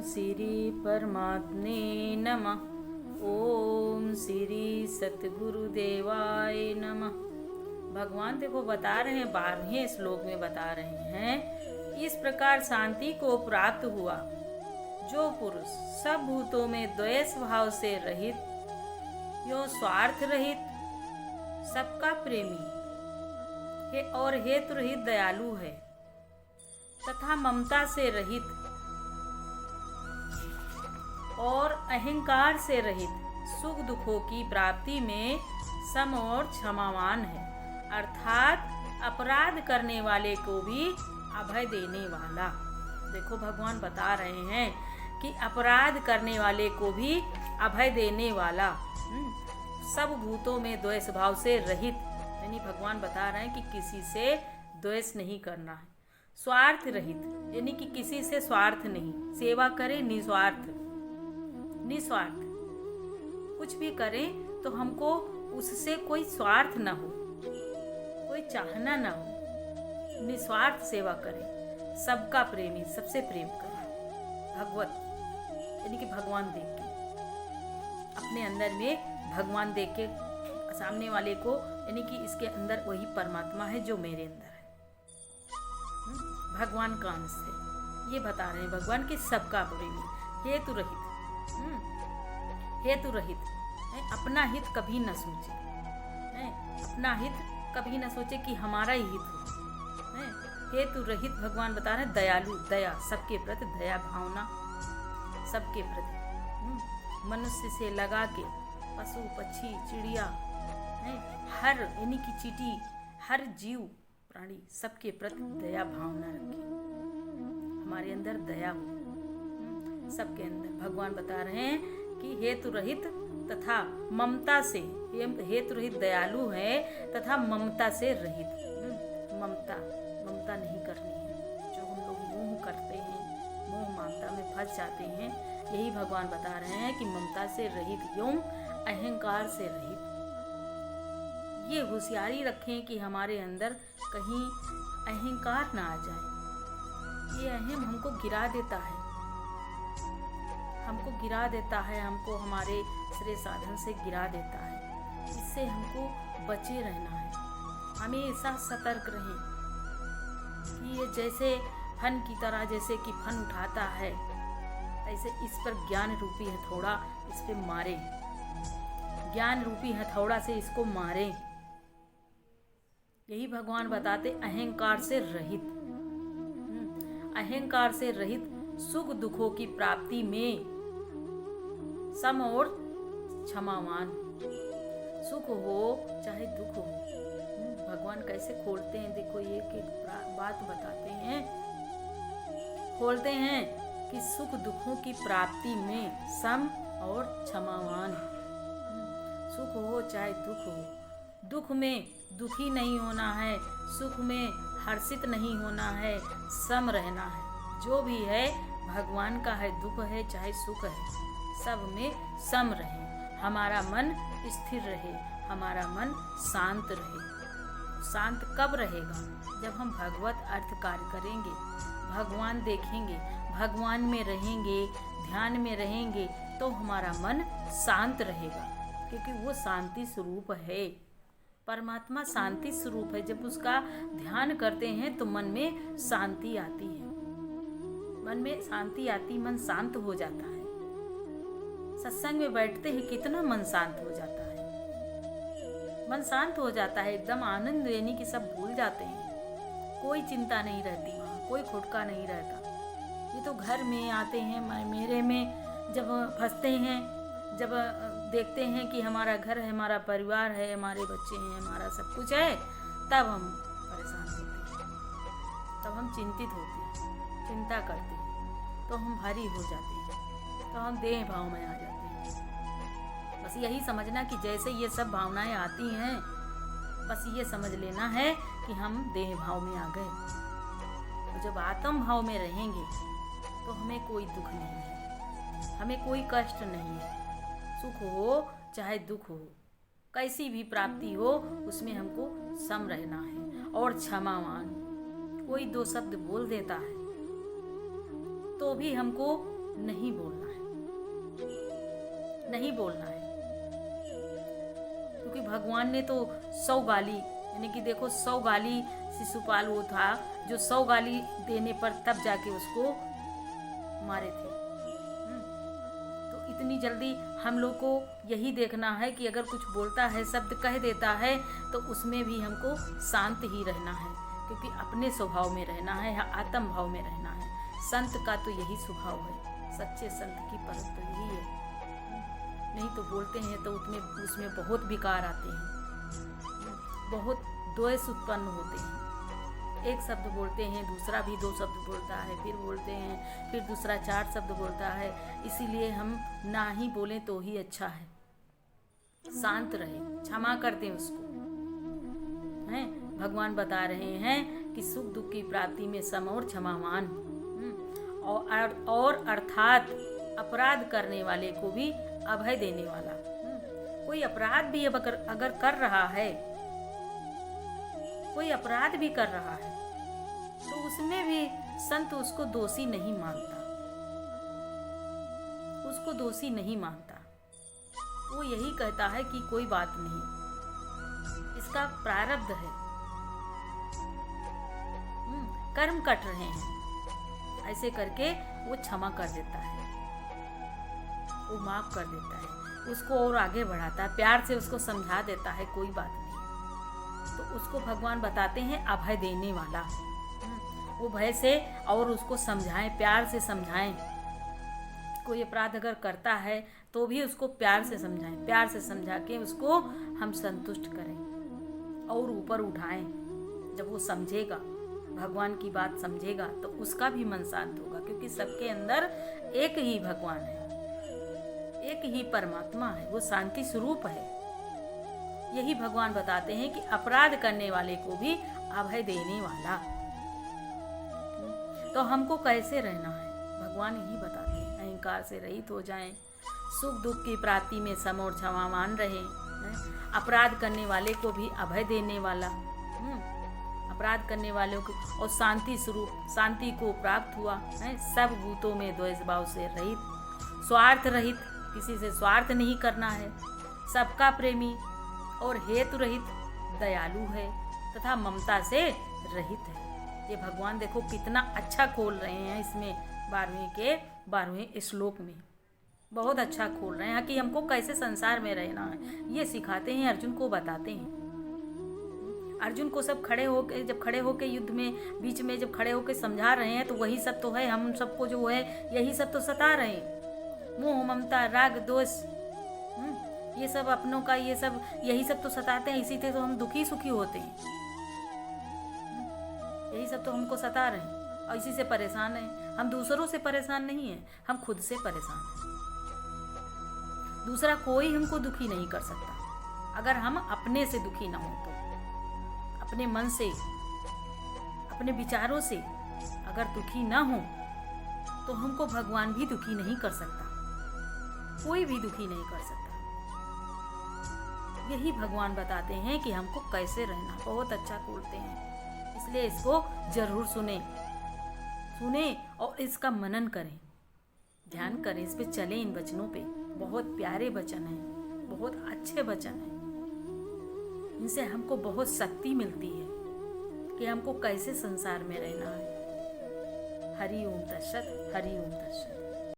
श्री परमात्मे नमः। ओम श्री सतगुरुदेवाय नमः। भगवान देखो बता रहे हैं, 12वें श्लोक में बता रहे हैं, इस प्रकार शांति को प्राप्त हुआ जो पुरुष सब भूतों में द्वेष भाव से रहित, यो स्वार्थ रहित, सबका प्रेमी है और हेतु रहित दयालु है तथा ममता से रहित और अहंकार से रहित सुख दुखों की प्राप्ति में सम और क्षमावान है, अर्थात अपराध करने वाले को भी अभय देने वाला। देखो भगवान बता रहे हैं कि अपराध करने वाले को भी अभय देने वाला, सब भूतों में द्वेष भाव से रहित, यानी भगवान बता रहे हैं कि किसी से द्वेष नहीं करना है। स्वार्थ रहित यानी कि किसी से स्वार्थ नहीं, सेवा करे निस्वार्थ, कुछ भी करें तो हमको उससे कोई स्वार्थ ना हो, कोई चाहना ना हो, निस्वार्थ सेवा करें, सबका प्रेमी, सबसे प्रेम करें। भगवत यानी कि भगवान देख के, अपने अंदर में भगवान देख के सामने वाले को, यानी कि इसके अंदर वही परमात्मा है जो मेरे अंदर है, भगवान का अंश है। ये बता रहे हैं भगवान कि सबका प्रेमी, हेतु रहित, हेतु रहित, अपना हित कभी न सोचे, अपना हित कभी न सोचे कि हमारा ही हित हो। हेतु रहित भगवान बता रहे हैं दयालु, दया, सबके प्रति दया भावना, सबके प्रति, मनुष्य से लगा के पशु पक्षी चिड़िया, हर यानी कि चींटी, हर जीव प्राणी, सबके प्रति दया भावना रखे, हमारे अंदर दया हो सबके अंदर। भगवान बता रहे हैं कि हेतु रहित तथा ममता से, हेतु रहित दयालु है तथा ममता से रहित। ममता नहीं करनी है, जो हम लोग मोह करते हैं, मोह ममता में फंस जाते हैं, यही भगवान बता रहे हैं कि ममता से रहित एवं अहंकार से रहित। ये होशियारी रखें कि हमारे अंदर कहीं अहंकार ना आ जाए। ये अहम हमको गिरा देता है, हमको हमारे श्रेय साधन से गिरा देता है। इससे हमको बचे रहना है, हमेशा सतर्क रहें कि ये जैसे फन की तरह, जैसे कि फन उठाता है, ऐसे इस पर ज्ञान रूपी हथौड़ा इस पे मारे, ज्ञान रूपी हथौड़ा से इसको मारे। यही भगवान बताते अहंकार से रहित, अहंकार से रहित सुख दुखों की प्राप्ति में सम और क्षमावान, सुख हो चाहे दुख हो। भगवान कैसे खोलते हैं, देखो एक एक बात बताते हैं, खोलते हैं कि सुख दुखों की प्राप्ति में सम और क्षमावान, सुख हो चाहे दुख हो, दुख में दुखी नहीं होना है, सुख में हर्षित नहीं होना है, सम रहना है। जो भी है भगवान का है, दुख है चाहे सुख है, सब में सम रहे, हमारा मन स्थिर रहे, हमारा मन शांत रहे। शांत कब रहेगा? जब हम भगवत अर्थ कार्य करेंगे, भगवान देखेंगे, भगवान में रहेंगे, ध्यान में रहेंगे, तो हमारा मन शांत रहेगा, क्योंकि वो शांति स्वरूप है। परमात्मा शांति स्वरूप है। जब उसका ध्यान करते हैं तो मन में शांति आती है, मन में शांति आती, मन शांत हो जाता है। सत्संग में बैठते ही कितना मन शांत हो जाता है, मन शांत हो जाता है, एकदम आनंद, यानी कि सब भूल जाते हैं, कोई चिंता नहीं रहती वहाँ, कोई खुटका नहीं रहता। ये तो घर में आते हैं, मेरे में जब फंसते हैं, जब देखते हैं कि हमारा घर है, हमारा परिवार है, हमारे बच्चे हैं, हमारा सब कुछ है, तब हम परेशान होते हैं, तब हम चिंतित होते हैं, चिंता करते हैं, तो हम भारी हो जाते हैं, तो हम देह भाव में आ जाते हैं। बस यही समझना कि जैसे ये सब भावनाएं आती हैं, बस ये समझ लेना है कि हम देह भाव में आ गए। तो जब आत्म भाव में रहेंगे तो हमें कोई दुख नहीं है, हमें कोई कष्ट नहीं है। सुख हो चाहे दुख हो, कैसी भी प्राप्ति हो, उसमें हमको सम रहना है और क्षमावान। कोई दो शब्द बोल देता है तो भी हमको नहीं बोलना है, नहीं बोलना है। क्योंकि भगवान ने तो 100 गाली, यानी कि देखो 100 गाली शिशुपाल वो था जो 100 गाली देने पर तब जाके उसको मारे थे। तो इतनी जल्दी हम लोग को यही देखना है कि अगर कुछ बोलता है, शब्द कह देता है, तो उसमें भी हमको शांत ही रहना है, क्योंकि अपने स्वभाव में रहना है, आत्म भाव में रहना है। संत का तो यही स्वभाव है, सच्चे संत की परख तो यही है। नहीं तो बोलते हैं तो उसमें बहुत विकार आते हैं, बहुत द्वेष उत्पन्न होते हैं। एक शब्द बोलते हैं, दूसरा भी 2 शब्द बोलता है, फिर बोलते हैं, फिर दूसरा 4 शब्द बोलता है। इसीलिए हम ना ही बोलें तो ही अच्छा है, शांत रहे, क्षमा कर दें उसको। हैं भगवान बता रहे हैं कि सुख दुख की प्राप्ति में सम और क्षमावान, और अर्थात अपराध करने वाले को भी अभय देने वाला। कोई अपराध भी अगर कर रहा है, कोई अपराध भी कर रहा है, तो उसमें भी संत उसको दोषी नहीं मानता, उसको दोषी नहीं मानता। वो यही कहता है कि कोई बात नहीं, इसका प्रारब्ध है, कर्म कट रहे हैं, ऐसे करके वो क्षमा कर देता है, वो माफ कर देता है, उसको और आगे बढ़ाता है, प्यार से उसको समझा देता है, कोई बात नहीं। तो उसको भगवान बताते हैं अभय देने वाला। वो भय से और उसको समझाएं, प्यार से समझाएं। कोई अपराध अगर करता है तो भी उसको प्यार से समझाएं, प्यार से समझा के उसको हम संतुष्ट करें और ऊपर उठाएं। जब वो समझेगा, भगवान की बात समझेगा, तो उसका भी मन शांत होगा, क्योंकि सबके अंदर एक ही भगवान है, एक ही परमात्मा है, वो शांति स्वरूप है। यही भगवान बताते हैं कि अपराध करने वाले को भी अभय देने वाला। तो हमको कैसे रहना है, भगवान यही बताते हैं, अहंकार से रहित हो जाएं, सुख दुख की प्राप्ति में सम और क्षमावान रहें, अपराध करने वाले को भी अभय देने वाला, अपराध करने वालों को, और शांति स्वरूप, शांति को प्राप्त हुआ है, सब भूतों में द्वेष भाव से रहित, स्वार्थ रहित, किसी से स्वार्थ नहीं करना है, सबका प्रेमी और हेतु रहित, दयालु है तथा ममता से रहित है। ये भगवान देखो कितना अच्छा खोल रहे हैं इसमें 12वें श्लोक में, बहुत अच्छा खोल रहे हैं कि हमको कैसे संसार में रहना है, ये सिखाते हैं, अर्जुन को बताते हैं। अर्जुन को सब जब खड़े होके युद्ध में बीच में जब खड़े होके समझा रहे हैं, तो वही सब तो है, हम सबको जो है यही सब तो सता रहे हैं, मोह ममता राग दोष, ये सब अपनों का, ये सब यही सब तो सताते हैं, इसी से तो हम दुखी सुखी होते हैं, यही सब तो हमको सता रहे हैं और इसी से परेशान हैं। हम दूसरों से परेशान नहीं हैं, हम खुद से परेशान हैं। दूसरा कोई हमको दुखी नहीं कर सकता अगर हम अपने से दुखी ना हो तो, अपने मन से, अपने विचारों से अगर दुखी ना हो तो हमको भगवान भी दुखी नहीं कर सकता, कोई भी दुखी नहीं कर सकता। यही भगवान बताते हैं कि हमको कैसे रहना, बहुत अच्छा बोलते हैं, इसलिए इसको जरूर सुने और इसका मनन करें, ध्यान करें, इस पे चलें, इन वचनों पे। बहुत प्यारे वचन हैं, बहुत अच्छे वचन हैं, इनसे हमको बहुत शक्ति मिलती है कि हमको कैसे संसार में रहना है। हरि ओम तत्सत, हरि ओम तत्सत।